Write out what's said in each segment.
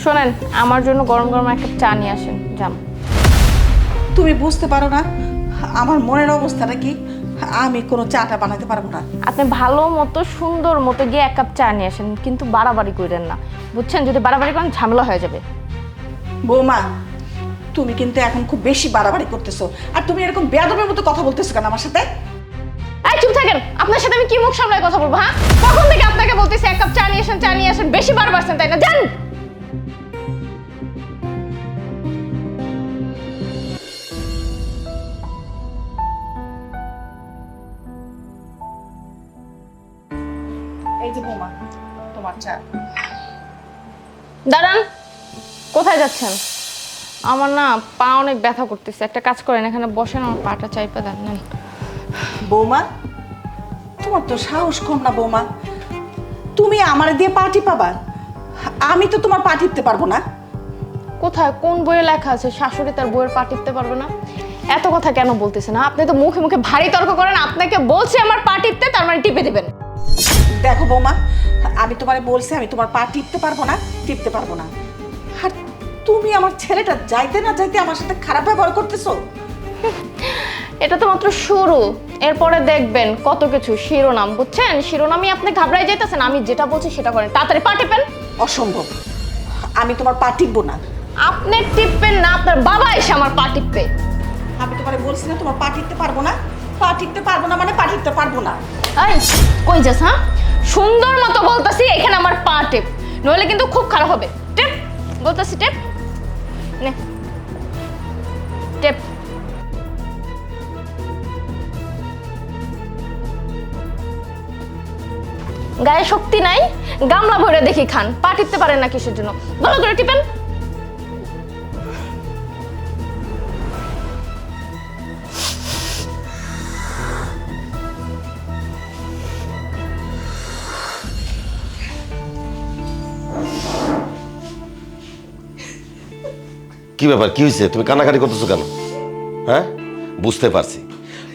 শোনেন, আমার জন্য গরম গরম একটা চা নিয়ে আসেন, যান। তুমি বুঝতে পারো না আমার মনের অবস্থাটা কি? আমি কোনো চাটা বানাতে পারবো না। আপনি ভালো মতো সুন্দর মতো গিয়ে এক কাপ চা নিয়ে আসেন, কিন্তু বাড়াবাড়ি করেন না, বুঝছেন? যদি বাড়াবাড়ি করেন ঝামেলা হয়ে যাবে। বৌমা, তুমি কিন্তু এখন খুব বেশি বাড়াবাড়ি করতেছো। আর তুমি এরকম বেয়াদবের মতো কথা বলতেছো কেন আমার সাথে? এই চুপ থাকেন, আপনার সাথে আমি কি মুখ সামলায় কথা বলবো? হ্যাঁ, কখন থেকে আপনাকে বলতেছি এক কাপ চা নিয়ে আসেন, চা নিয়ে আসেন, বেশি বার বাড়ছেন তাই না? যান। এই যে বৌমা, তোমার চা। দাঁড়ান, কোথায় যাচ্ছেন? আমার না পা অনেক ব্যথা করতেছে, একটা কাজ করেন, এখানে বসেন, আমার পাটা চাইপা দেন। নেন। বৌমা, তোমার তো সাহস কম না বৌমা। তুমি আমার দিয়ে পা টিপাবা? আমি তো তোমার পা টিপতে পারবো না। কোথায় কোন বইয়ে লেখা আছে শাশুড়ি তার বইয়ের পা টিপতে পারবে না? এত কথা কেন বলতেছেন? আপনি তো মুখে মুখে ভারী তর্ক করেন। আপনাকে বলছি আমার পা টিপতে, তার মানে টিপে দিবেন। দেখো বৌমা, আমি তোমারে বলছি আমি তোমার পা টিপতে পারবো না, টিপতে পারবো না। আর তুমি আমার ছেলেটা যাইতে না যাইতে আমার সাথে খারাপ ব্যবহার করতেছো। এটা তো মাত্র শুরু, এরপরে দেখবেন কত কিছু। শিরোনাম, বুঝছেন? শিরোনামই আপনি ঘাবড়াই যাইতেছেন। আমি যেটা বলছি সেটা করেন, তাড়াতাড়ি পা টিপেন। অসম্ভব, আমি তোমার পা টিপবো না। আপনি টিপবেন না, আপনার বাবা এসে আমার পা টিপবে। আমি তোমারে বলছি না তোমার পা টিপতে পারবো না। পা টিপতে পারবো না মানে পা টিপতে পারবো না। এই কই যাস? হ্যাঁ, সুন্দর মতো বলতাছি এখানে আমার পা টিপ, নইলে কিন্তু খুব খারাপ হবে। টিপ বলতাছি, টিপ নে, টিপ। গায়ে শক্তি নাই, গামলা ভরে দেখি খান। পা টিপতে পারেন না কিসের জন্য? ভালো করে টিপেন। কি ব্যাপার, কি হয়েছে? তুমি কান্নাকাটি করতেছো কেন? হ্যাঁ, বুঝতে পারছি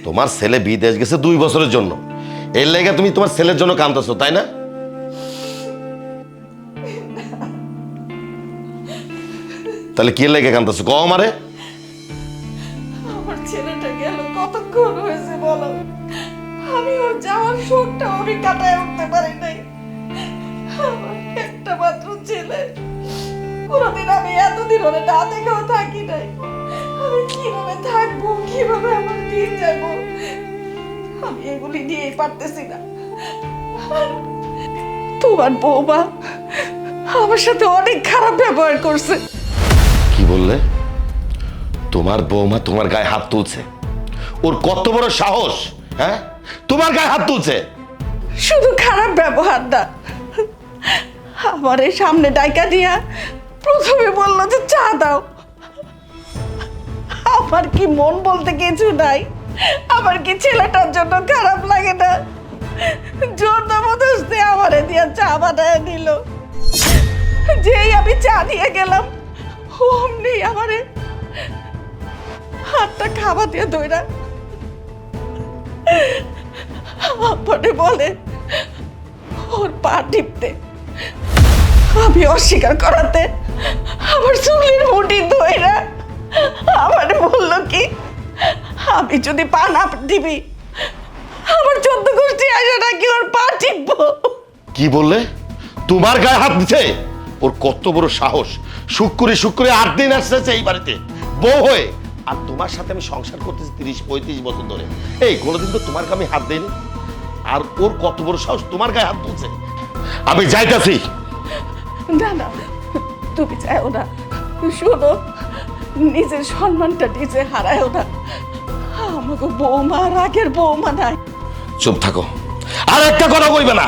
তোমার ছেলে বিদেশ গেছে 2 বছরের জন্য। এর লেগে তুমি তোমার ছেলের জন্য কাঁদতেছো, তাই না? তাহলে কি লেগে কাঁদতেছো কও আমারে? আমার ছেলেটা গেল কতক্ষণ হয়েছে বলো? আমি ওর যাওয়ার শোকটা আমি কাটায় উঠতে পারি নাই। আমার একটা মাত্র ছেলে, কোনোদিন আমি এতদিন ওরে না দেখেও থাকি নাই। আমি কিভাবে থাকবো, কিভাবে আমার দিন যাবো, আমি এগুলি নিয়েই পারতেছি না। আর তোমার বৌমা আমার সাথে অনেক খারাপ ব্যবহার করছে। কি বললে? তোমার বৌমা তোমার গায়ে হাত তুলছে? ওর কত বড় সাহস! হ্যাঁ, তোমার গায়ে হাত তুলছে? শুধু খারাপ ব্যবহার না, আমার এই সামনে ডাইকা দিয়া প্রথমে বললো যে চা দাও। আমার কি মন বলতে কিছু নাই? আমার কি ছেলেটার জন্য খারাপ লাগে না? জোর জবরদস্তি আমারে দিয়া চা বানায় নিল। যেই আমি চা দিয়ে গেলাম অমনি আমারে হাতটা খাওয়া দিয়ে ধইরা আপনে বলে ওর পা টিপতে। আমি অস্বীকার করাতে আমার চুলের মুঠি ধইরা আমার বললো কি, আমি যদি পা না টিপি আমার 14 গোষ্ঠী আসে নাকি ওর পা টিপবো। কি বললে? তোমার গায়ে হাত দিছে? ওর কত বড় সাহস! শুক্রে 8 দিন আসছে এই বাড়িতে বউ হয়ে, আর তোমার সাথে আমি সংসার করতেছি 30-35 বছর ধরে। এই কোনোদিন তো তোমার গায়ে হাত দেয়নি, আর ওর কত বড় সাহস তোমার গায়ে হাত তুলছে! আমি যাইতাছি। না না, তুমি চাইও না। শোনো, নিজের সম্মানটা নিজে হারায়ও না। আমাকে বৌমা, রাগের বৌমা নাই। চুপ থাকো, আর একটা কথা কইবে না।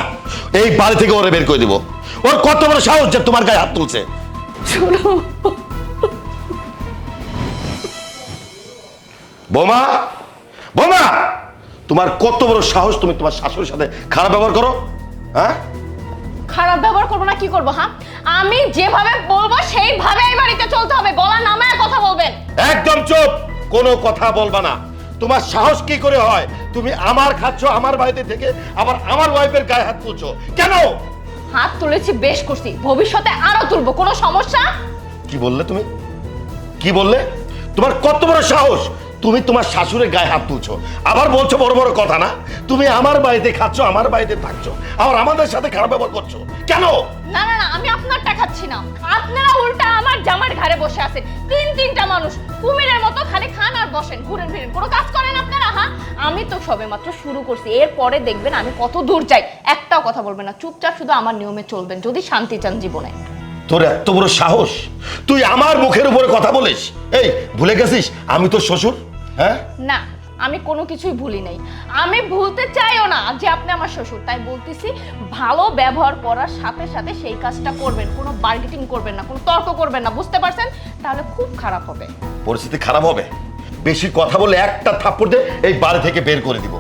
এই বাড়ি থেকে ওরে বের করে দিব। ওর কত বড় সাহস যে তোমার গায়ে হাত তুলছে! শোনো বোমা, বোমা, তোমার কত বড় সাহস তুমি তোমার শাশুড়ির সাথে খারাপ ব্যবহার করো? হ্যাঁ, খারাপ ব্যবহার করবো না কি করবো? হ্যাঁ, আমি যেভাবে বলবো সেইভাবে এই বাড়িতে চলতে হবে। গলা নামায় কথা বলবেন। একদম চুপ, কোনো কথা বলবা না। তোমার সাহস কি করে হয়? তুমি আমার খাচ্ছ আমার বাড়িতে থেকে, আবার আমার ওয়াইফের গায়ে হাত তুলছো কেন? হাত তুলেছি, বেশ করছি, ভবিষ্যতে আরো তুলবো, কোনো সমস্যা? কি বললে তুমি? কি বললে? তোমার কত বড় সাহস! তুমি তোমার শাশুড়ির গায়ে হাত তুলছো, আবার বলছো বড় বড় কথা না? তুমি আমার বাড়িতে খাচ্ছ, আমার বাড়িতে থাকছো, আবার আমাদের সাথে খারাপ ব্যবহার করছো কেন? না না না, আমি আপনারটা খাচ্ছি না, আপনারা উল্টা আমার জামার ঘাড়ে বসে আছেন। তিনটা মানুষ কুমিরের মতো খালি খান আর বসেন, ঘুরেন ফিরেন, কোনো কাজ করেন আপনারা? হ্যাঁ, আমি তো সবেমাত্র শুরু করছি, এরপরে দেখবেন আমি কত দূর যাই। একটাও কথা বলবেন না, চুপচাপ শুধু আমার নিয়মে চলবেন, যদি শান্তি চান জীবনে। তোর এত বড় সাহস, তুই আমার মুখের উপরে কথা বলিস? এই, ভুলে গেছিস আমি তোর শ্বশুর? হ্যাঁ না, আমি কোনো কিছুই ভুলি নাই, আমি ভুলতে চাইও না যে আপনি আমার শ্বশুর। তাই বলতেছি, ভালো ব্যবহার করার সাথে সাথে সেই কাজটা করবেন, কোনো বার্গেটিং করবেন না, কোনো তর্ক করবেন না, বুঝতে পারছেন? তাহলে খুব খারাপ হবে। পরিস্থিতি খারাপ হবে। বেশি কথা বলে একটা থাপ্পড় দিয়ে এই বাড়ি থেকে বের করে দিব।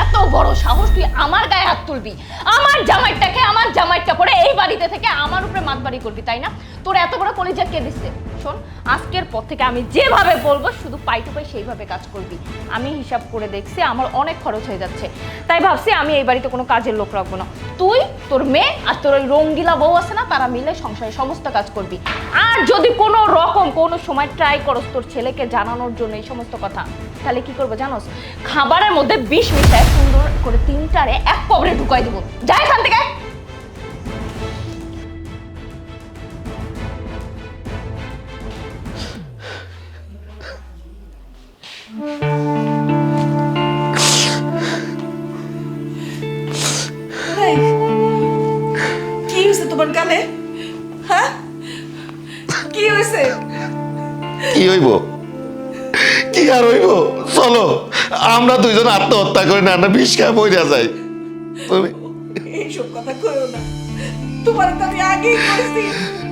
এত বড় সাহস, তুই আমার গায়ে হাত তুলবি, আমার জামাইটাকে, আমার জামাইটা পরে এই বাড়িতে থেকে আমার উপরে মাতবাড়ি করবি, তাই না? তোর এত বড় কলিজা কে দিচ্ছে? শোন, আজকের পর থেকে আমি যেভাবে বলবো শুধু পাই টু পাই সেইভাবে কাজ করবি। আমি হিসাব করে দেখছি আমার অনেক খরচ হয়ে যাচ্ছে, তাই ভাবছি আমি এই বাড়িতে কোনো কাজের লোক রাখবো না। তুই, তোর মেয়ে আর তোর ওই রঙ্গিলা বউ আছে না, তারা মিলে সংসারে সমস্ত কাজ করবি। আর যদি কোনো রকম কোনো সময় ট্রাই করস তোর ছেলেকে জানানোর জন্য এই সমস্ত কথা, তাহলে কি করবো জানোস? খাবারের মধ্যে বিষ মিশায় সুন্দর করে তিনটারে এক কবরে ঢুকাই দিব। যা এখান থেকে। এই, কি হয়েছে তোমার গালে? হ্যাঁ, কি হয়েছে? কি হইব? কি আর হইব? চলো আমরা দুইজন আত্মহত্যা করি না, বিষ খায় মরিয়া যাই। তুমি এইসব কথা কইও না, তোমার তো আমি আগেই কইছি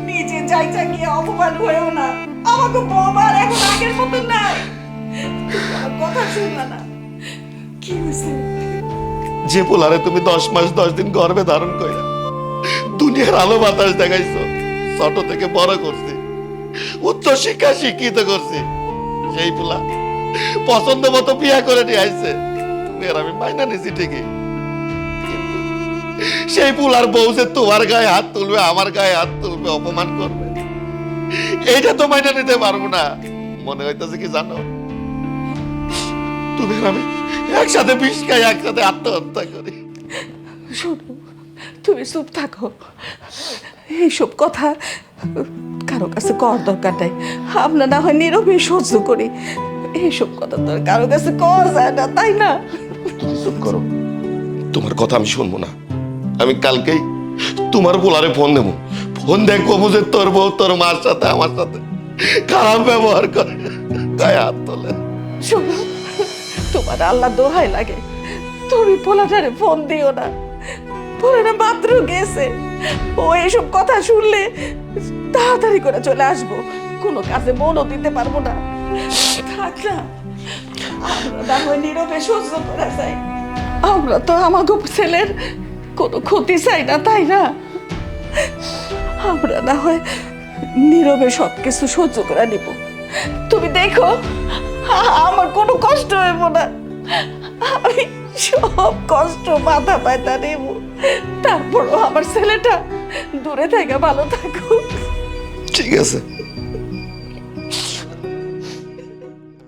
নিজে যাই গিয়ে অপমান হয়েও না। আমাকে বৌমার এখন আগের মতো নাই, তুমি আমার কথা শুনলা না। কি হয়েছে? যে পোলারে তুমি 10 মাস 10 দিন গর্ভে ধারণ কইরা দুনিয়ার আলো বাতাস দেখাইছো, ছোট থেকে বড় করছি, উচ্চ শিক্ষা শিক্ষিত করছি, সেই পোলা পছন্দ মতো বিয়া করে নিয়ে আইছে। তুমি আর আমি মাইনা নিছি ঠিকই, কিন্তু সেই পোলার বউ যে তোমার গায়ে হাত তুলবে, আমার গায়ে হাত তুলবে, অপমান করবে, এইটা তো মাইনা নিতে পারবো না। মনে হইতেছে কি জানো, তুমি আর আমি একসাথে বিষ খাই, একসাথে আত্মহত্যা করি। শোনো, তুমি চুপ থাকো, এইসব কথা কারো কাছে কর দরকার নাই। আমরা না হয় নীরবে সহ্য করি, এইসব কথা তো আর কারো কাছে কর যায় না, তাই না? তুমি চুপ করো, তোমার কথা আমি শুনবো না। আমি কালকেই তোমার পোলারে ফোন দেবো, ফোন দেখবো বুঝে তোর বউ তোর মার সাথে আমার সাথে খারাপ ব্যবহার করে, গায়ে হাত তোলে। শোনো, তোমার আল্লাহ দোহাই লাগে, তুমি পোলাটারে ফোন দিও না। পোলাটা মাত্র গেছে, ও এইসব কথা শুনলে তাড়াতাড়ি করে চলে আসবো, কোনো কাজে মনও দিতে পারবো না। থাক না, আমরা না হয় নীরবে সহ্য করা যায়। আমরা তো আমাকে ছেলের কোনো ক্ষতি চাই না, তাই না? আমরা না হয় নীরবে সব কিছু সহ্য করে নিব। তুমি দেখো আমার কোনো কষ্ট হইব না, আমি সব কষ্ট মাথা পায়তা নেব, তারপরও আমার ছেলেটা দূরে থেকে ভালো থাকুক। ঠিক আছে।